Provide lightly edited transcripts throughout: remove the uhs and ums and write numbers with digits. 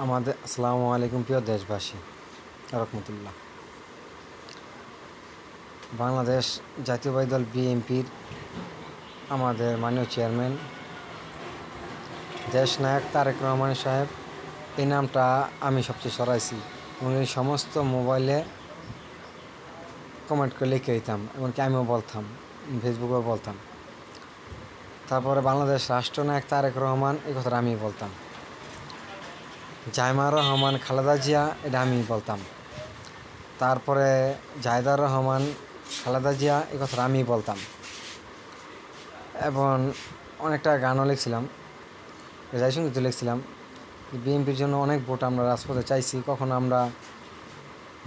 আমাদের আসসালামু আলাইকুম প্রিয় দেশবাসী রহমতুল্লাহ। বাংলাদেশ জাতীয়বাদী দল বিএনপির আমাদের মাননীয় চেয়ারম্যান দেশ নায়ক তারেক রহমান সাহেব, এই নামটা আমি সবচেয়ে সরাইছি এবং এই সমস্ত মোবাইলে কমেন্ট করে লিখে দিতাম, এমনকি আমিও বলতাম, ফেসবুকেও বলতাম। তারপরে বাংলাদেশ রাষ্ট্রনায়ক তারেক রহমান, এই কথাটা আমি বলতাম। জাইমা রহমান, খালেদা জিয়া, এটা আমি বলতাম। তারপরে জাহিদার রহমান, খালেদা জিয়া, এই কথাটা আমি বলতাম। এবং অনেকটা গানও লিখছিলাম, রেজাই সঙ্গীত লিখছিলাম। বিএনপির জন্য অনেক ভোট আমরা রাজপথে চাইছি। কখন আমরা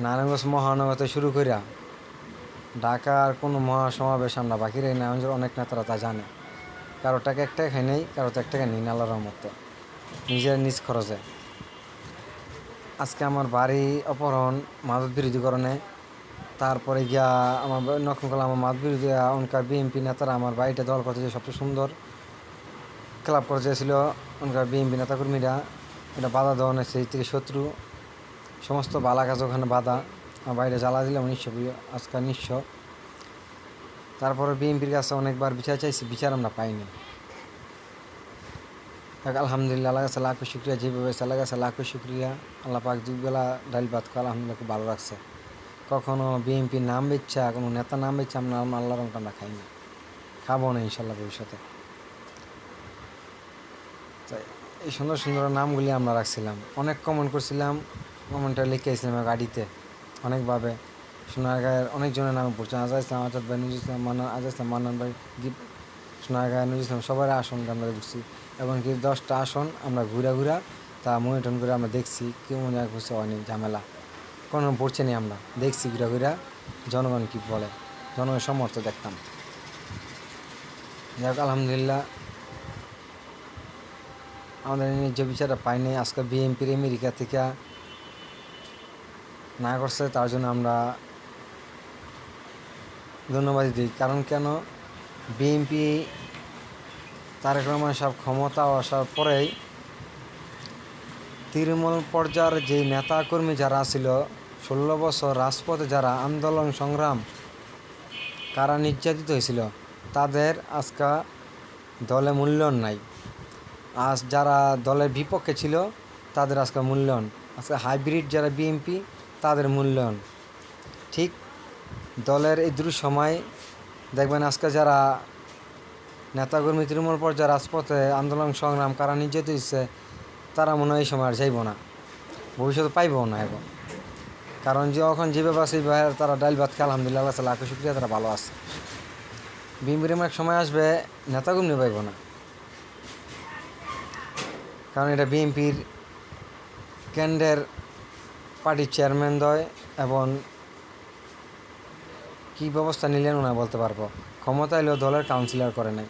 নারায়ণগঞ্জ মহানগরতে শুরু করিয়া ঢাকার কোনো মহাসমাবেশ আমরা বাকি রাই না। অনেক নেতারা তা জানে। কারো টাকা এক টাকা খাই নেই, কারো তো এক টাকা নিই না, আল্লাহর রহমতে নিজের নিজ খরচে। আজকে আমার বাড়ি অপহরণ মাদক বিরোধীকরণে, তারপরে গিয়া আমার নক্ষণকাল আমার মাদক বিরোধী ওনকার বিএনপি নেতারা আমার বাড়িটা দল করতে যে সবচেয়ে সুন্দর ক্লাব করে চেয়েছিল ওনকার বিএনপি নেতাকর্মীরা, এটা বাধা দেওয়ার সেই থেকে শত্রু সমস্ত বালা কাজ ওখানে বাধা। আমার বাইরে জ্বালা দিলাম নিঃস্ব, আজকাল নিঃস্ব। তারপরে বিএনপির কাছে অনেকবার বিচার চাইছি, বিচার আমরা পাইনি। আলহামদুলিল্লাহ, আল্লাহ কাছে লাখো শুক্রিয়া, যেভাবে আল্লাহ কাছে লাখো শুক্রিয়া। আল্লাহ পাক দুবেলা ডাইল ভাত খাওয়া আলহামদুলিল্লাহ খুব ভালো রাখছে। কখনো বিএনপির নাম বেচ্ছা, কোনো নেতা নাম বেচ্ছা আমরা আল্লাহর রঙটা আমরা খাইনি, খাবো না ইনশাল্লাহ ভবিষ্যতে। তাই এই সুন্দর সুন্দর নামগুলি আমরা রাখছিলাম। অনেক কমেন্ট করছিলাম, কমেন্টটা লিখেছিলাম গাড়িতে অনেকভাবে। সোনারগাঁয়ের অনেকজনের নামে পড়ছে, আজাদ ইসলাম, আজাদ ভাই, নুজুল ইসলাম, আজাদ ইসলাম, মান্নান ভাই, সোনারগাঁয়ের নুজুল ইসলাম, সবার আসন আমরা ঘুরছি। এমনকি 10টা আসন আমরা ঘুরা তা মনিটন করে আমরা দেখছি, কেউ মনে হয় বুঝতে হয়নি ঝামেলা কোনো পড়ছে নি। আমরা দেখছি ঘুরা জনগণ কী বলে, জনগণের সমর্থ দেখতাম। যাই হোক আলহামদুলিল্লাহ, আমাদের ন্যায্য বিচারটা পাইনি। আজকে বিএনপির আমেরিকা থেকে না করছে, তার জন্য আমরা ধন্যবাদ দিই। কারণ কেন, বিএনপি তারেক রহমান সাহেব ক্ষমতা আসার পরেই তৃণমূল পর্যায়ের যে নেতাকর্মী যারা ছিল 16 বছর রাজপথে যারা আন্দোলন সংগ্রাম কারা নির্যাতিত হয়েছিল, তাদের আজকে দলে মূল্যায়ন নাই। আজ যারা দলের বিপক্ষে ছিল তাদের আজকে মূল্যায়ন, আজকে হাইব্রিড যারা বিএনপি তাদের মূল্যায়ন। ঠিক দলের এই দুটো সময় দেখবেন, আজকে যারা নেতাকর্মী তৃণমূল পর্যায়ে রাজপথে আন্দোলন সংগ্রাম কারা নির্যাতিত হচ্ছে, তারা মনে হয় এই সময় আর যাইব না, ভবিষ্যতে পাইব না এখন। কারণ যখন যেভাবে আছে তারা ডাইল ভাত খায়, আলহামদুলিল্লাহ লাখো শুক্রিয়া, তারা ভালো আছে। বিএনপির এক সময় আসবে নেতাকর্মী পাইব না, কারণ এটা বিএনপির কেন্দ্রের পার্টির চেয়ারম্যান দয় এবং কী ব্যবস্থা নিলেন ওনা বলতে পারবো। ক্ষমতা এলেও দলের কাউন্সিলর করে নাই।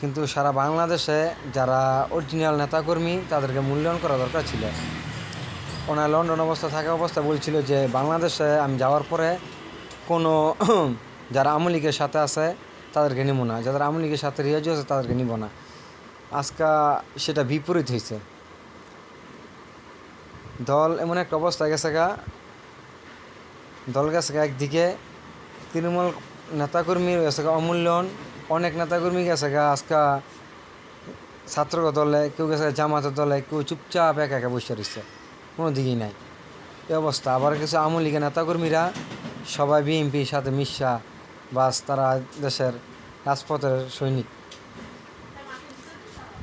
কিন্তু সারা বাংলাদেশে যারা অরিজিনাল নেতাকর্মী তাদেরকে মূল্যায়ন করা দরকার ছিল। ওনার লন্ডন অবস্থা থাকা অবস্থা বলছিল যে বাংলাদেশে আমি যাওয়ার পরে কোনো যারা আওয়ামী লীগের সাথে আছে তাদেরকে নিব না, যাদের আওয়ামী লীগের সাথে রিয়াজু আছে তাদেরকে নিব না। আজকে সেটা বিপরীত হয়েছে। দল এমন একটা অবস্থা গেছে দল গেছে একদিকে তৃণমূল নেতাকর্মী গেছে অমূল্যায়ন, অনেক নেতাকর্মী গেছে আজকে ছাত্র দলে, কেউ গেছে জামাতের দলে, কেউ চুপচাপ একা একা বসে রয়েছে, কোনো দিকেই নাই এই অবস্থা। আবার কিছু আওয়ামী লীগের নেতাকর্মীরা সবাই বিএনপির সাথে মিশা, বাস তারা দেশের রাজপথের সৈনিক।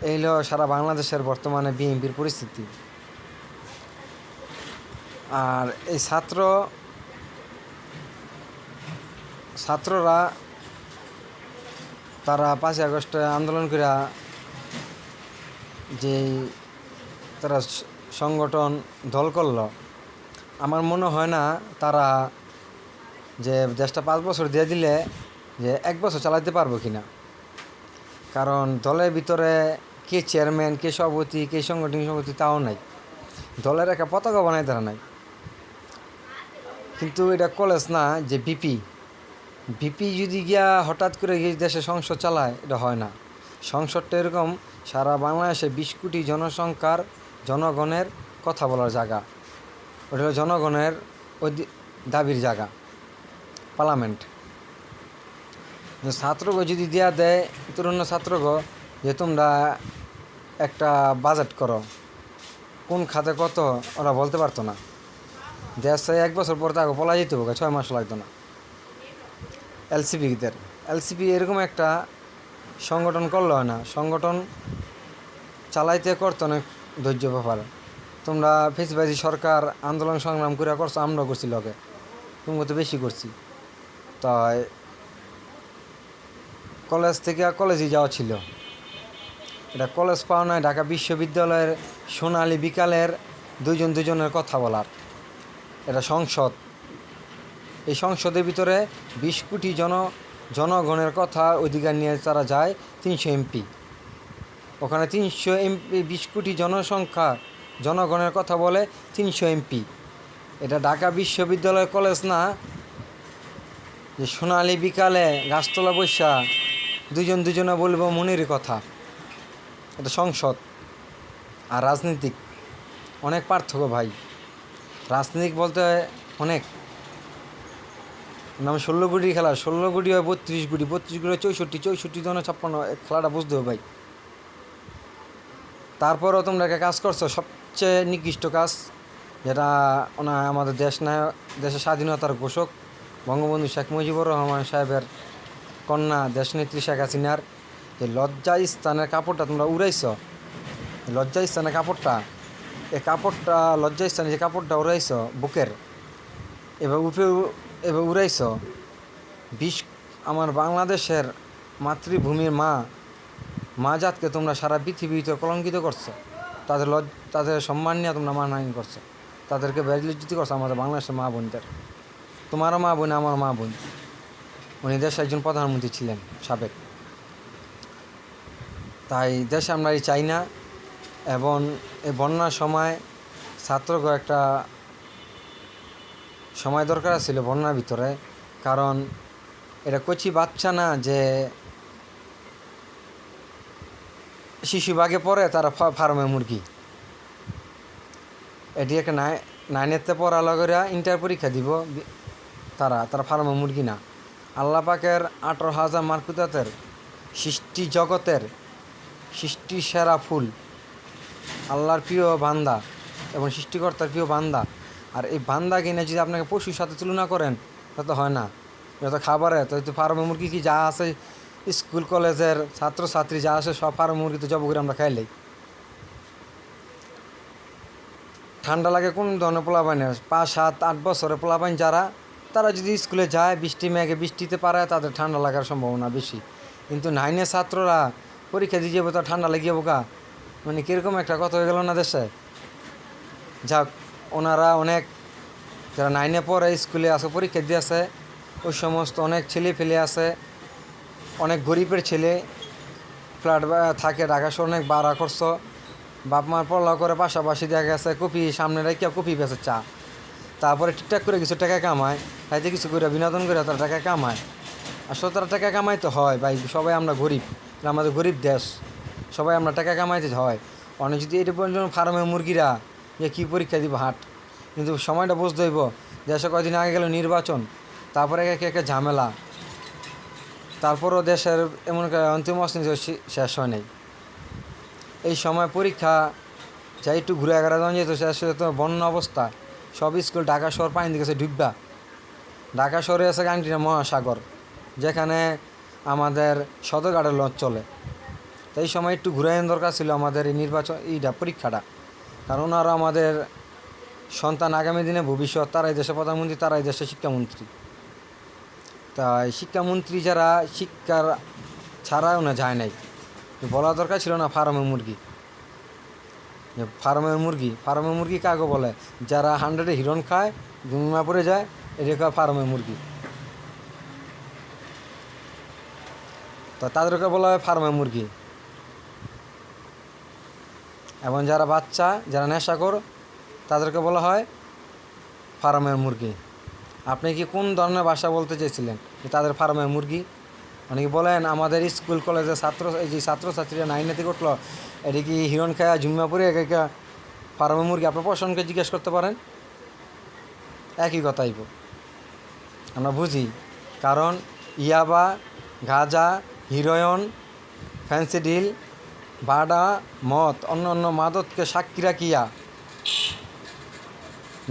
এই হলো সারা বাংলাদেশের বর্তমানে বিএনপির পরিস্থিতি। আর এই ছাত্ররা তারা 5ই আগস্টে আন্দোলন করে যে তারা সংগঠন দল করলো, আমার মনে হয় না তারা যে দেশটা 5 বছর দিয়ে দিলে যে 1 বছর চালাতে পারবো কিনা। কারণ দলের ভিতরে কে চেয়ারম্যান, কে সভাপতি, কে সংগঠন সভাপতি তাও নাই, দলের একটা পতাকা বানাই তারা নাই। কিন্তু এটা কলেজ না যে ভিপি যদি গিয়া হঠাৎ করে দেশে সংসদ চালায়, এটা হয় না। সংসদটা এরকম সারা বাংলাদেশে 20 কোটি জনসংখ্যার জনগণের কথা বলার জায়গা। ওটা হলো জনগণের দাবির জায়গা, পার্লামেন্ট। ছাত্রকে যদি দেয়া দেয় তরুণ ছাত্রকে যে তোমরা একটা বাজেট করো, কোন খাতে কত ওরা বলতে পারতো না। দেশে 1 বছর পর তাকে পলা যেতে হবে, 6 মাস লাগতো না। এলসিপি এরকম একটা সংগঠন করলে হয় না, সংগঠন চালাইতে করতো অনেক ধৈর্য ব্যাপার। তোমরা ফেসিবাজি সরকার আন্দোলন সংগ্রাম করে করছো, আমরাও করছি লগে, তুমি তো বেশি করছি। তাই কলেজ থেকে কলেজে যাওয়া ছিল, এটা কলেজ পাওয়া নয়, ঢাকা বিশ্ববিদ্যালয়ের সোনালী বিকালের দুজনের কথা বলার এটা সংসদ। এই সংসদের ভিতরে 20 কোটি জনগণের কথা অধিকার নিয়ে তারা যায় 300 এমপি। ওখানে 300 এমপি, 20 কোটি জনসংখ্যা জনগণের কথা বলে 300 এমপি। এটা ঢাকা বিশ্ববিদ্যালয় কলেজ না যে সোনালী বিকালে গাছতলা বৈশা দুজনে বলবো মনের কথা। এটা সংসদ আর রাজনীতিক অনেক পার্থক্য ভাই। রাজনীতিক বলতে অনেক নাম 16 কোটি খেলা, 16 কোটি হয় 32 কোটি, 32 কোটি 64 জনে 56 খেলাটা বুঝতে হবে ভাই। তারপরেও তোমরা একটা কাজ করছো, সবচেয়ে নিকৃষ্ট কাজ, যেটা আমাদের দেশের স্বাধীনতার ঘোষক বঙ্গবন্ধু শেখ মুজিবুর রহমান সাহেবের কন্যা দেশনেত্রী শেখ হাসিনার যে লজ্জা স্থানের কাপড়টা তোমরা উড়াইছ, লজ্জা স্থানের কাপড়টা, এই কাপড়টা লজ্জা স্থানে যে কাপড়টা উড়াইছ বুকের, এবার উড়াইছ আমার বাংলাদেশের মাতৃভূমির মা জাতকে তোমরা সারা পৃথিবীতে কলঙ্কিত করছো। তাদের সম্মান নিয়ে তোমরা মানহানি করছো, তাদেরকে বেজ্জতি করছো। আমাদের বাংলাদেশের মা বোনদের, তোমারও মা বোন, আমার মা বোন। উনি দেশে একজন প্রধানমন্ত্রী ছিলেন সাবেক। তাই দেশে আমরা চাই না। এবং এই বন্যার সময় ছাত্রকে একটা সময় দরকার ছিল বন্যার ভিতরে, কারণ এটা কচি বাচ্চা না যে শিশু বাগে পড়ে তারা ফার্মে মুরগি। এটি একটা 9-এতে পড়ালা করে ইন্টার পরীক্ষা দিব, তারা ফার্মে মুরগি না। আল্লাহ পাকের 18,000 মারকুতাতের সৃষ্টি জগতের সৃষ্টি সেরা ফুল, আল্লাহর প্রিয় বান্দা এবং সৃষ্টিকর্তার প্রিয় বান্দা। আর এই বান্দা কিনে যদি আপনাকে পশুর সাথে তুলনা করেন তা তো হয় না। যত খাবারে তো ফার্মে মুরগি কি যা আছে, স্কুল কলেজের ছাত্রছাত্রী যা আছে সব ফার্মে মুরগি তো জব করে আমরা খাইলেই। ঠান্ডা লাগে কোন ধরনের পোলাপাইন, 5-7-8 বছরের পোলাপাইন যারা, তারা যদি স্কুলে যায় বৃষ্টিতে পারে, তাদের ঠান্ডা লাগার সম্ভাবনা বেশি। কিন্তু 9-এর ছাত্ররা পরীক্ষা দিয়ে যাবো, তার ঠান্ডা লেগে যাবো গা, মানে কীরকম একটা কথা হয়ে গেল না দেশে। যাক, ওনারা অনেক যারা 9-এ পড়ে স্কুলে আছে, পরীক্ষা দিয়ে আছে, ওই সমস্ত অনেক ছেলে ফেলে আছে, অনেক গরিবের ছেলে ফ্ল্যাট থাকে ঢাকা শহর, অনেক ভাড়া খরচ, বাপ মার পড়া করে, পাশাপাশি দেখা গেছে কপি সামনে রেখে কপি বেছে চা, তারপরে ঠিকঠাক করে কিছু টাকা কামায়, তাইতে কিছু করে বিনোদন করে তারা টাকা কামায়। আসলে তারা টাকা কামাইতে হয় ভাই, সবাই আমরা গরিব, আমাদের গরিব দেশ, সবাই আমরা টাকা কামাইতে হয়। অনেক যদি এটা পর্যন্ত ফার্মে মুরগিরা যে কী পরীক্ষা দিব হাট, কিন্তু সময়টা বুঝতে হইব। দেশে কয়দিন আগে গেল নির্বাচন, তারপরে একে ঝামেলা, তারপরও দেশের এমন অন্তিম অস্তিত্ব শেষ হয় নাই। এই সময় পরীক্ষা যাই একটু ঘুরে 11 জন যেত, শেষ তো বন্য অবস্থা, সব স্কুল ঢাকা শহর পানি দিকে ডুববা। ঢাকা শহরে আছে কান্ট্রিনা মহাসাগর, যেখানে আমাদের সদরঘাটের লঞ্চ চলে। তো এই সময় একটু ঘুরে দরকার ছিল আমাদের এই পরীক্ষাটা, কারণ ওনারা আমাদের সন্তান, আগামী দিনে ভবিষ্যৎ, তারাই দেশের প্রধানমন্ত্রী, তারাই দেশের শিক্ষামন্ত্রী। তাই শিক্ষামন্ত্রী যারা শিক্ষার ছাড়া ওনা যায় নাই, বলা দরকার ছিল না ফার্মে মুরগি। ফার্মে মুরগি কাকে বলে? যারা 100-এ হিরণ খায়, দুমা পড়ে যায়, এটা ফার্মে মুরগি। তো তাদেরকে বলা হয় ফার্মে মুরগি। এবং যারা বাচ্চা, যারা নেশাখোর, তাদেরকে বলা হয় ফার্মের মুরগি। আপনি কি কোন ধরনের ভাষা বলতে চেয়েছিলেন যে তাদের ফার্মের মুরগি? অনেকে বলেন আমাদের স্কুল কলেজের এই যে ছাত্রছাত্রীরা নাইনে থেকে উঠলো, এটা কি হিরণ খায়া ঝুম্মা পরে একা ফার্মে মুরগি? আপনার প্রশাসনকে জিজ্ঞেস করতে পারেন, একই কথাই আমরা বুঝি। কারণ ইয়াবা, গাঁজা, হিরোইন, ফ্যান্সিডিল, বাডা, মদ, অন্য অন্য মাদককে সাক্ষী রাখিয়া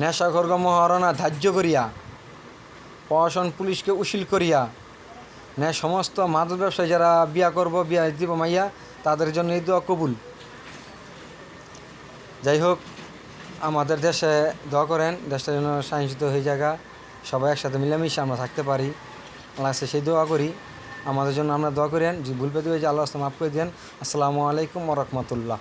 নেশাখর্গ মহারণা ধার্য করিয়া প্রশাসন পুলিশকে উশিল করিয়া সমস্ত মাদক ব্যবসায়ী যারা বিয়া করব, বিয়া দিব মাইয়া, তাদের জন্য এই দোয়া কবুল। যাই হোক, আমাদের দেশে দোয়া করেন, দেশটা যেন সহিংসিত হয়ে জায়গা, সবাই একসাথে মিলেমিশে আমরা থাকতে পারি। আল্লাহ সেই দোয়া করি আমাদের জন্য, আমরা দোয়া করেন। যে ভুল পেতে হয়েছে আল্লাহ মাফ করে দেন। আসসালামু আলাইকুম ওয়া রাহমাতুল্লাহ।